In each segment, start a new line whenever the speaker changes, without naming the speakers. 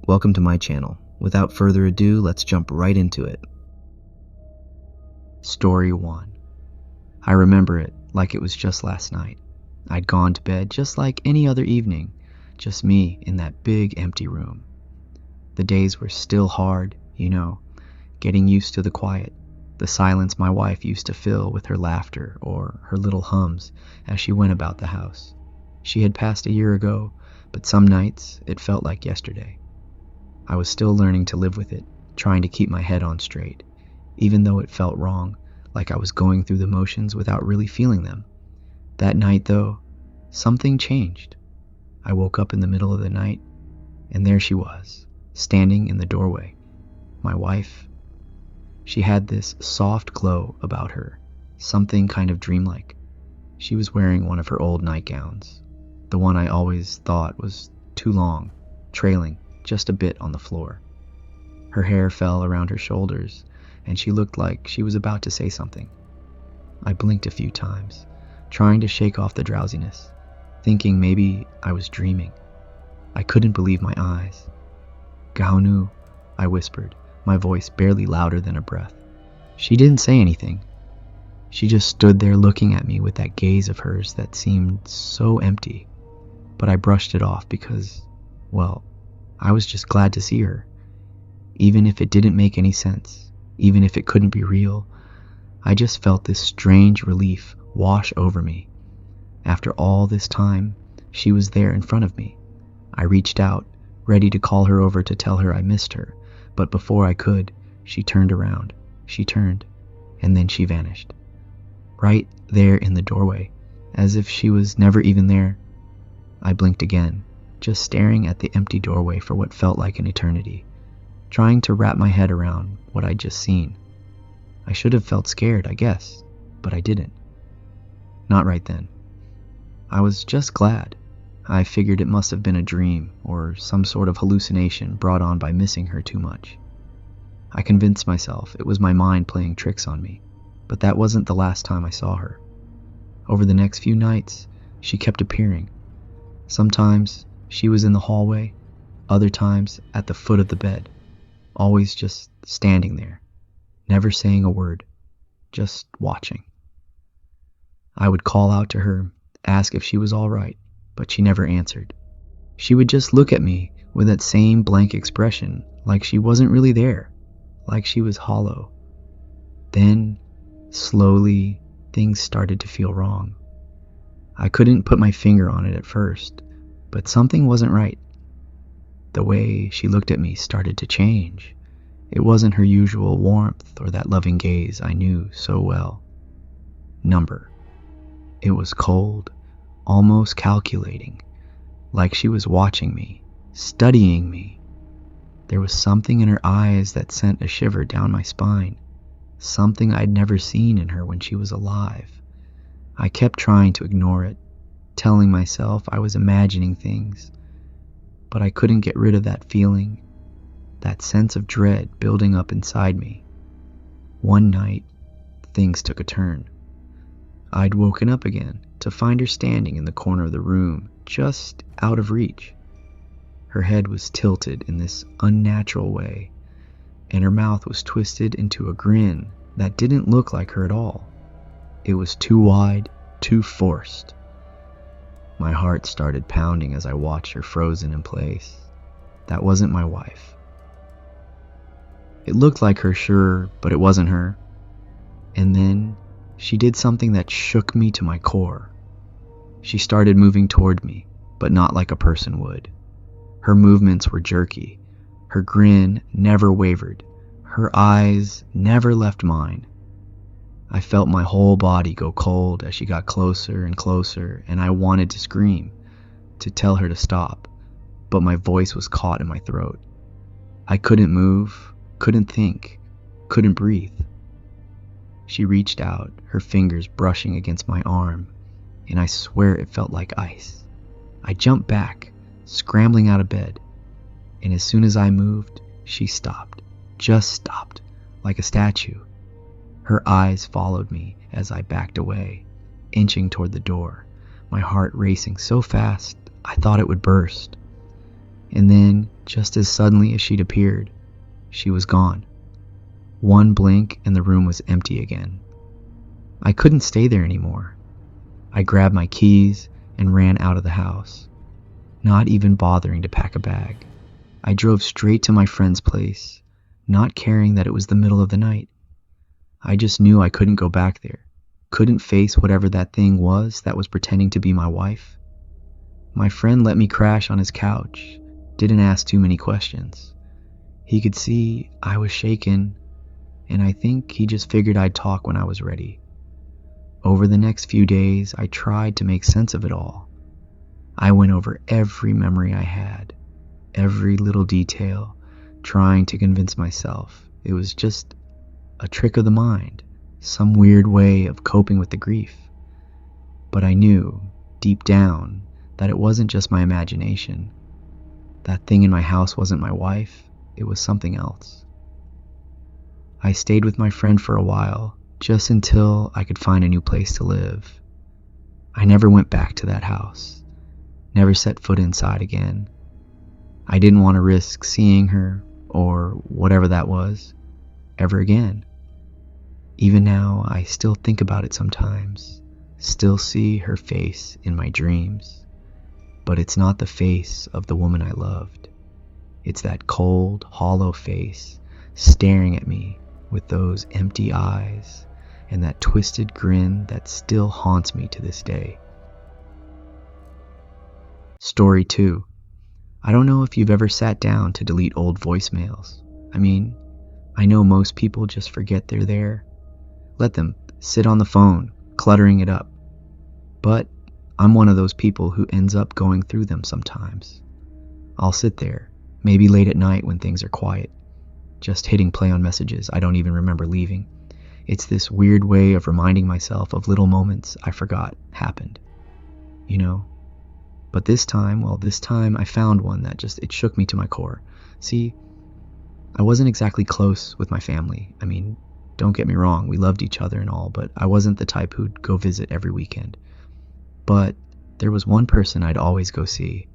Welcome to my channel. Without further ado, let's jump right into it. Story 1. I remember it like it was just last night. I'd gone to bed just like any other evening, just me in that big empty room. The days were still hard, getting used to the quiet, the silence my wife used to fill with her laughter or her little hums as she went about the house. She had passed a year ago, but some nights it felt like yesterday. I was still learning to live with it, trying to keep my head on straight, even though it felt wrong, like I was going through the motions without really feeling them. That night, though, something changed. I woke up in the middle of the night, and there she was, standing in the doorway. My wife. She had this soft glow about her, something kind of dreamlike. She was wearing one of her old nightgowns, the one I always thought was too long, trailing just a bit on the floor. Her hair fell around her shoulders, and she looked like she was about to say something. I blinked a few times, trying to shake off the drowsiness, thinking maybe I was dreaming. I couldn't believe my eyes. "Gaonu," I whispered, my voice barely louder than a breath. She didn't say anything. She just stood there looking at me with that gaze of hers that seemed so empty. But I brushed it off because, I was just glad to see her. Even if it didn't make any sense, even if it couldn't be real, I just felt this strange relief wash over me. After all this time, she was there in front of me. I reached out, ready to call her over to tell her I missed her, but before I could, she turned around. She turned, and then she vanished. Right there in the doorway, as if she was never even there. I blinked again, just staring at the empty doorway for what felt like an eternity, trying to wrap my head around what I'd just seen. I should have felt scared, I guess, but I didn't. Not right then. I was just glad. I figured it must have been a dream or some sort of hallucination brought on by missing her too much. I convinced myself it was my mind playing tricks on me, but that wasn't the last time I saw her. Over the next few nights, she kept appearing. Sometimes she was in the hallway, other times at the foot of the bed, always just standing there, never saying a word, just watching. I would call out to her, ask if she was all right, but she never answered. She would just look at me with that same blank expression, like she wasn't really there, like she was hollow. Then, slowly, things started to feel wrong. I couldn't put my finger on it at first, but something wasn't right. The way she looked at me started to change. It wasn't her usual warmth or that loving gaze I knew so well. Number. It was cold, almost calculating, like she was watching me, studying me. There was something in her eyes that sent a shiver down my spine, something I'd never seen in her when she was alive. I kept trying to ignore it, telling myself I was imagining things, but I couldn't get rid of that feeling, that sense of dread building up inside me. One night, things took a turn. I'd woken up again to find her standing in the corner of the room, just out of reach. Her head was tilted in this unnatural way, and her mouth was twisted into a grin that didn't look like her at all. It was too wide, too forced. My heart started pounding as I watched her frozen in place. That wasn't my wife. It looked like her, sure, but it wasn't her. And then she did something that shook me to my core. She started moving toward me, but not like a person would. Her movements were jerky. Her grin never wavered. Her eyes never left mine. I felt my whole body go cold as she got closer and closer, and I wanted to scream, to tell her to stop, but my voice was caught in my throat. I couldn't move, couldn't think, couldn't breathe. She reached out, her fingers brushing against my arm, and I swear it felt like ice. I jumped back, scrambling out of bed, and as soon as I moved, she stopped, just stopped, like a statue. Her eyes followed me as I backed away, inching toward the door, my heart racing so fast I thought it would burst. And then, just as suddenly as she'd appeared, she was gone. One blink and the room was empty again. I couldn't stay there anymore. I grabbed my keys and ran out of the house, not even bothering to pack a bag. I drove straight to my friend's place, not caring that it was the middle of the night. I just knew I couldn't go back there, couldn't face whatever that thing was that was pretending to be my wife. My friend let me crash on his couch, didn't ask too many questions. He could see I was shaken, and I think he just figured I'd talk when I was ready. Over the next few days, I tried to make sense of it all. I went over every memory I had, every little detail, trying to convince myself it was just a trick of the mind, some weird way of coping with the grief. But I knew, deep down, that it wasn't just my imagination. That thing in my house wasn't my wife, it was something else. I stayed with my friend for a while, just until I could find a new place to live. I never went back to that house, never set foot inside again. I didn't want to risk seeing her, or whatever that was, ever again. Even now, I still think about it sometimes, still see her face in my dreams. But it's not the face of the woman I loved. It's that cold, hollow face staring at me with those empty eyes and that twisted grin that still haunts me to this day. Story 2. I don't know if you've ever sat down to delete old voicemails. I know most people just forget they're there. Let them sit on the phone, cluttering it up. But I'm one of those people who ends up going through them sometimes. I'll sit there, maybe late at night when things are quiet, just hitting play on messages I don't even remember leaving. It's this weird way of reminding myself of little moments I forgot happened. But this time I found one that it shook me to my core. See, I wasn't exactly close with my family. Don't get me wrong, we loved each other and all, but I wasn't the type who'd go visit every weekend. But there was one person I'd always go see,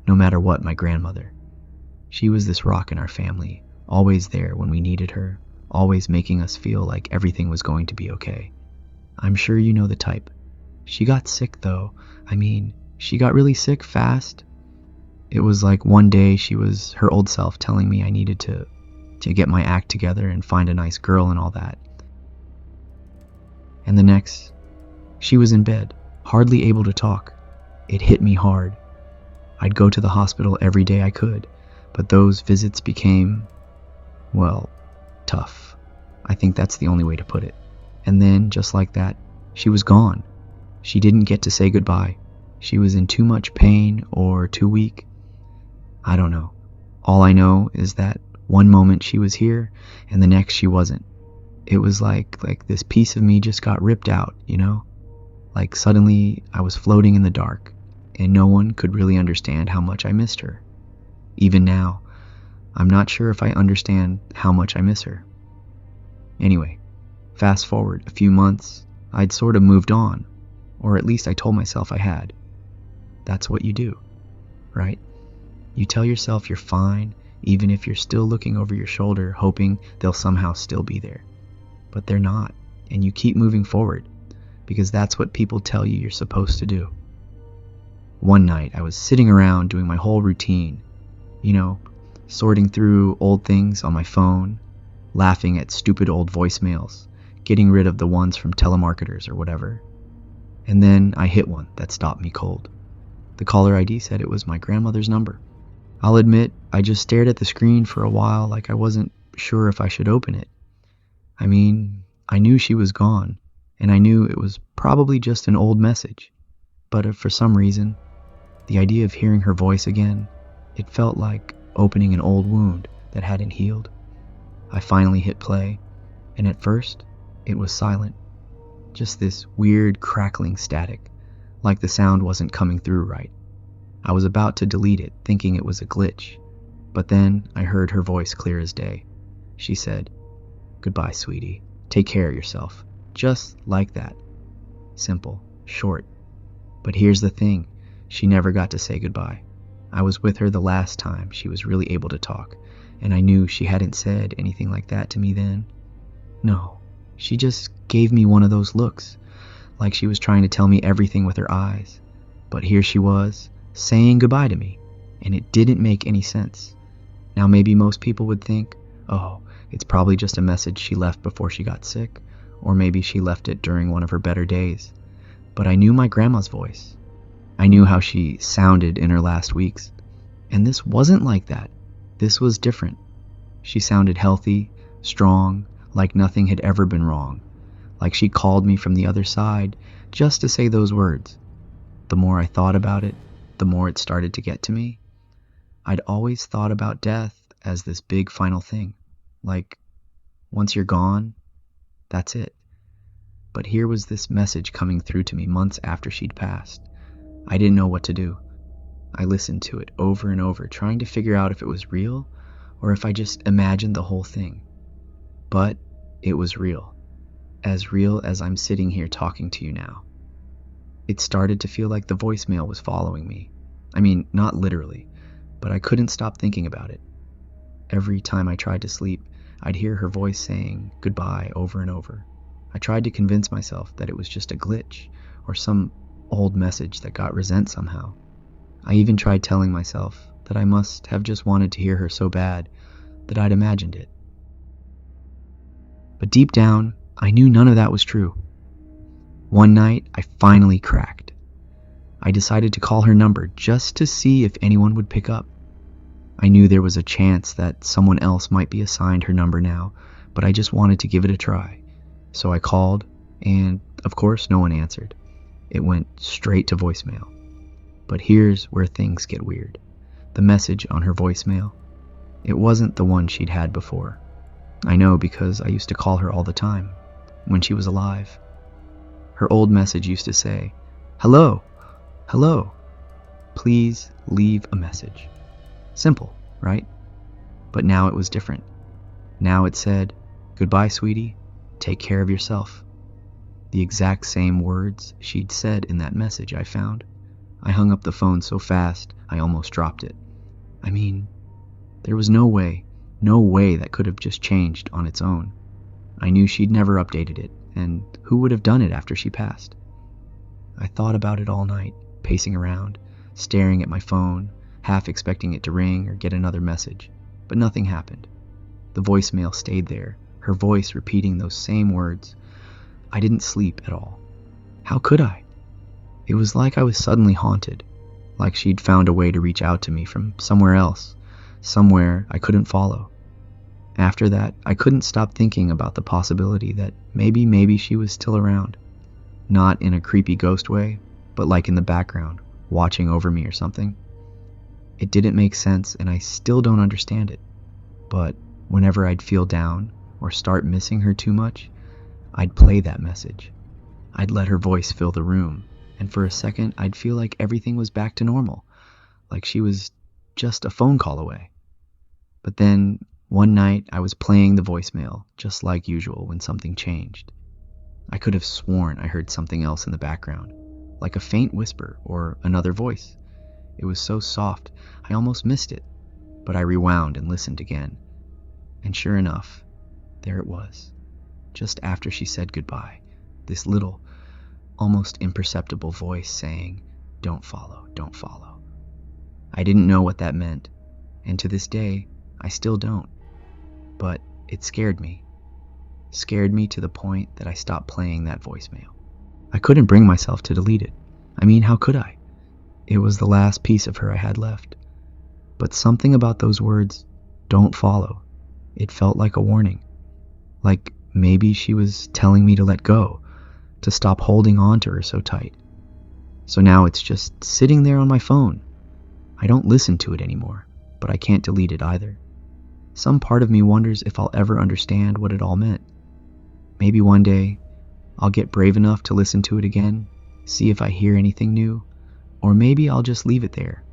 no matter what, my grandmother. She was this rock in our family, always there when we needed her, always making us feel like everything was going to be okay. I'm sure you know the type. She got sick though. She got really sick fast. It was like one day she was her old self telling me I needed to get my act together and find a nice girl and all that. And the next, she was in bed, hardly able to talk. It hit me hard. I'd go to the hospital every day I could, but those visits became, tough. I think that's the only way to put it. And then, just like that, she was gone. She didn't get to say goodbye. She was in too much pain or too weak. I don't know. All I know is that one moment she was here and the next she wasn't. It was like this piece of me just got ripped out, Like suddenly I was floating in the dark and no one could really understand how much I missed her. Even now, I'm not sure if I understand how much I miss her. Anyway, fast forward a few months, I'd sort of moved on, or at least I told myself I had. That's what you do, right? You tell yourself you're fine, even if you're still looking over your shoulder, hoping they'll somehow still be there. But they're not, and you keep moving forward, because that's what people tell you you're supposed to do. One night, I was sitting around doing my whole routine, sorting through old things on my phone, laughing at stupid old voicemails, getting rid of the ones from telemarketers or whatever. And then I hit one that stopped me cold. The caller ID said it was my grandmother's number. I'll admit, I just stared at the screen for a while like I wasn't sure if I should open it. I knew she was gone, and I knew it was probably just an old message. But for some reason, the idea of hearing her voice again, it felt like opening an old wound that hadn't healed. I finally hit play, and at first, it was silent. Just this weird crackling static, like the sound wasn't coming through right. I was about to delete it, thinking it was a glitch, but then I heard her voice clear as day. She said, "Goodbye, sweetie. Take care of yourself." Just like that. Simple, short. But here's the thing, she never got to say goodbye. I was with her the last time she was really able to talk, and I knew she hadn't said anything like that to me then. No, she just gave me one of those looks, like she was trying to tell me everything with her eyes. But here she was, saying goodbye to me, and it didn't make any sense. Now maybe most people would think, oh, it's probably just a message she left before she got sick, or maybe she left it during one of her better days. But I knew my grandma's voice. I knew how she sounded in her last weeks. And this wasn't like that. This was different. She sounded healthy, strong, like nothing had ever been wrong. Like she called me from the other side just to say those words. The more I thought about it, the more it started to get to me. I'd always thought about death as this big final thing. Like, once you're gone, that's it. But here was this message coming through to me months after she'd passed. I didn't know what to do. I listened to it over and over, trying to figure out if it was real or if I just imagined the whole thing. But it was real. As real as I'm sitting here talking to you now. It started to feel like the voicemail was following me. I mean, not literally, but I couldn't stop thinking about it. Every time I tried to sleep, I'd hear her voice saying goodbye over and over. I tried to convince myself that it was just a glitch or some old message that got resent somehow. I even tried telling myself that I must have just wanted to hear her so bad that I'd imagined it. But deep down, I knew none of that was true. One night, I finally cracked. I decided to call her number just to see if anyone would pick up. I knew there was a chance that someone else might be assigned her number now, but I just wanted to give it a try. So I called, and of course no one answered. It went straight to voicemail. But here's where things get weird. The message on her voicemail, it wasn't the one she'd had before. I know because I used to call her all the time, when she was alive. Her old message used to say, "Hello, hello, please leave a message." Simple, right? But now it was different. Now it said, "Goodbye, sweetie. Take care of yourself." The exact same words she'd said in that message, I found. I hung up the phone so fast, I almost dropped it. I mean, there was no way that could have just changed on its own. I knew she'd never updated it, and who would have done it after she passed? I thought about it all night, pacing around, staring at my phone, half expecting it to ring or get another message, but nothing happened. The voicemail stayed there, her voice repeating those same words. I didn't sleep at all. How could I? It was like I was suddenly haunted, like she'd found a way to reach out to me from somewhere else, somewhere I couldn't follow. After that, I couldn't stop thinking about the possibility that maybe she was still around. Not in a creepy ghost way, but like in the background, watching over me or something. It didn't make sense, and I still don't understand it. But whenever I'd feel down or start missing her too much, I'd play that message. I'd let her voice fill the room, and for a second I'd feel like everything was back to normal, like she was just a phone call away. But then one night I was playing the voicemail, just like usual, when something changed. I could have sworn I heard something else in the background, like a faint whisper or another voice. It was so soft, I almost missed it, but I rewound and listened again. And sure enough, there it was, just after she said goodbye, this little, almost imperceptible voice saying, "Don't follow, don't follow." I didn't know what that meant, and to this day, I still don't. But it scared me. Scared me to the point that I stopped playing that voicemail. I couldn't bring myself to delete it. I mean, how could I? It was the last piece of her I had left. But something about those words, "don't follow," it felt like a warning. Like maybe she was telling me to let go, to stop holding on to her so tight. So now it's just sitting there on my phone. I don't listen to it anymore, but I can't delete it either. Some part of me wonders if I'll ever understand what it all meant. Maybe one day, I'll get brave enough to listen to it again, see if I hear anything new, or maybe I'll just leave it there.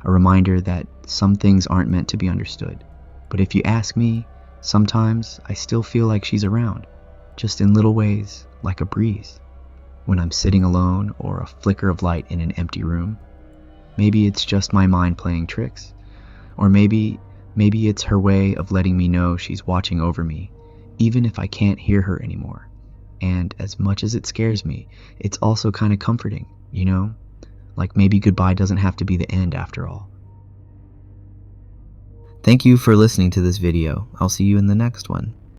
A reminder that some things aren't meant to be understood. But if you ask me, sometimes I still feel like she's around, just in little ways, like a breeze. When I'm sitting alone or a flicker of light in an empty room. Maybe it's just my mind playing tricks. Or maybe it's her way of letting me know she's watching over me, even if I can't hear her anymore. And as much as it scares me, it's also kind of comforting, you know? Like maybe goodbye doesn't have to be the end after all. Thank you for listening to this video. I'll see you in the next one.